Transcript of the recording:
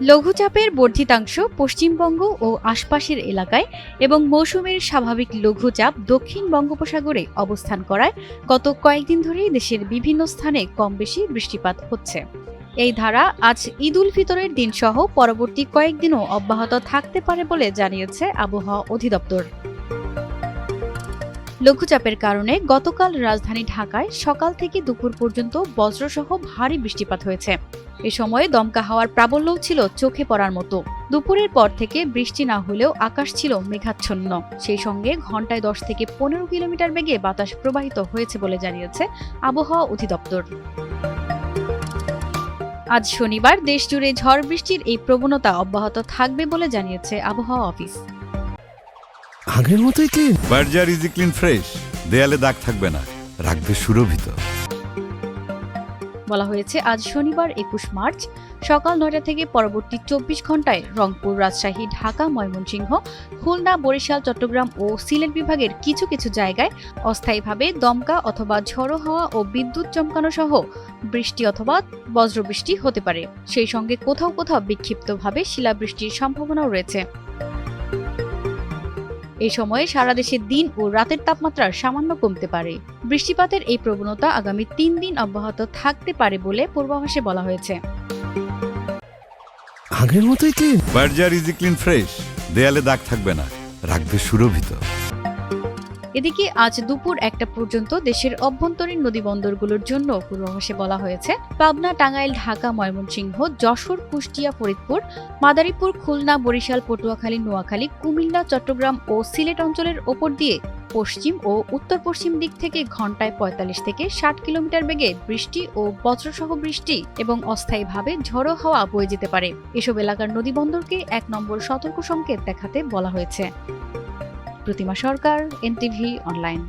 লঘুচাপের বর্ধিতাংশ পশ্চিমবঙ্গ ও আশপাশের এলাকায় এবং মৌসুমের স্বাভাবিক লঘুচাপ দক্ষিণ বঙ্গোপসাগরে অবস্থান করায় গত কয়েকদিন ধরেই দেশের বিভিন্ন স্থানে কম বেশি বৃষ্টিপাত হচ্ছে। এই ধারা আজ ঈদ উল ফিতরের দিনসহ পরবর্তী কয়েকদিনও অব্যাহত থাকতে পারে বলে জানিয়েছে আবহাওয়া অধিদপ্তর। লঘুচাপের কারণে গতকাল রাজধানী ঢাকায় সকাল থেকে দুপুর পর্যন্ত বজ্রসহ ভারী বৃষ্টিপাত হয়েছে। এ সময়ে দমকা হাওয়ার প্রাবল্যও ছিল চোখে পড়ার মতো। দুপুরের পর থেকে বৃষ্টি না হলেও আকাশ ছিল মেঘাচ্ছন্ন। সেই সঙ্গে ঘন্টায় 10 থেকে 15 কিলোমিটার বেগে বাতাস প্রবাহিত হয়েছে বলে জানিয়েছে আবহাওয়া অধিদপ্তর। আজ শনিবার দেশজুড়ে ঝড় বৃষ্টির এই প্রবণতা অব্যাহত থাকবে বলে জানিয়েছে আবহাওয়া অফিস। আগের মতোই clean. Berger easy clean fresh, দেয়ালে দাগ থাকবে না, রাখবে সুরভিত। বলা হয়েছে আজ শনিবার 21 মার্চ সকাল 9টা থেকে পরবর্তী 24 ঘন্টায় রংপুর, রাজশাহী, ঢাকা, ময়মনসিংহ, খুলনা, বরিশাল, চট্টগ্রাম ও সিলেট বিভাগের কিছু কিছু জায়গায় অস্থায়ীভাবে দমকা অথবা ঝড়ো হাওয়া ও বিদ্যুৎ চমকানো সহ বৃষ্টি অথবা বজ্রবৃষ্টি হতে পারে। সেই সঙ্গে কোথাও কোথাও বিক্ষিপ্তভাবে শিলাবৃষ্টির সম্ভাবনাও রয়েছে। এই সময়ে সারা দেশে দিন ও রাতের তাপমাত্রা সামান্য কমতে পারে। বৃষ্টিপাতের এই প্রবণতা আগামী 3 দিন অব্যাহত থাকতে পারে বলে পূর্বাভাসে বলা হয়েছে। আগের মতোই clean. Berger easy clean fresh, দেয়ালে দাগ থাকবে না, রাখবে সুরভিত। এদিকে আজ দুপুর 1টা পর্যন্ত দেশের অভ্যন্তরীণ নদীবন্দরগুলোর জন্য পূর্বাভাসে বলা হয়েছে পাবনা, টাঙ্গাইল, ঢাকা, ময়মনসিংহ, যশোর, কুষ্টিয়া, ফরিদপুর, মাদারীপুর, খুলনা, বরিশাল, পটুয়াখালী, নোয়াখালী, কুমিল্লা, চট্টগ্রাম ও সিলেট অঞ্চলের ওপর দিয়ে পশ্চিম ও উত্তর পশ্চিম দিক থেকে ঘন্টায় 45 থেকে 60 কিলোমিটার বেগে বৃষ্টি ও বজ্রসহ বৃষ্টি এবং অস্থায়ীভাবে ঝড়ো হাওয়া বয়ে যেতে পারে। এসব এলাকার নদীবন্দরকে 1 নম্বর সতর্ক সংকেত দেখাতে বলা হয়েছে। প্রতিমা সরকার, এনটিভি অনলাইন।